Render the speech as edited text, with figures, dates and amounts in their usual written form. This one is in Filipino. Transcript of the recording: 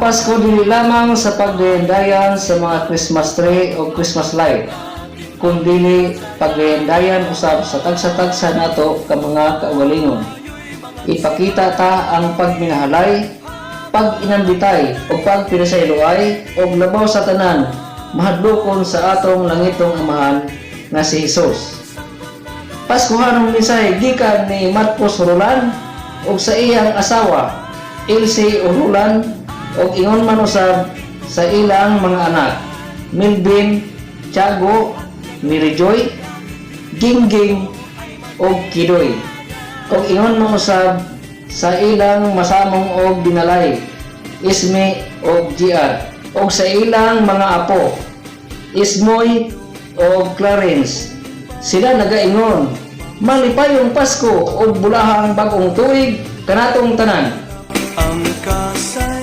Pasko dili lamang sa pagdayandayan sa mga Christmas tree o Christmas light, kundi pagdayandayan usab sa tagsa-tagsa nato ka mga kaugalingon. Ipakita ta ang pagminahalay, pag-inambitay o pagpinasayloay o labaw sa tanan mahadlokon sa atong langitong amahan nga si Hesus. Paskuhanong misay gikan ni Marcos Roland o sa iyang asawa Elsie Roland o ingon man usab sa ilang mga anak Melvin, Tiago, Mirijoy, Gingging o Kidoy o ingon man usab sa ilang masamong og dinalay Isme o GR o sa ilang mga apo Ismoy o Clarence. Sila nagaingon, malipayong Pasko o bulahang bagong tuig kanatong tanan. Ang kasay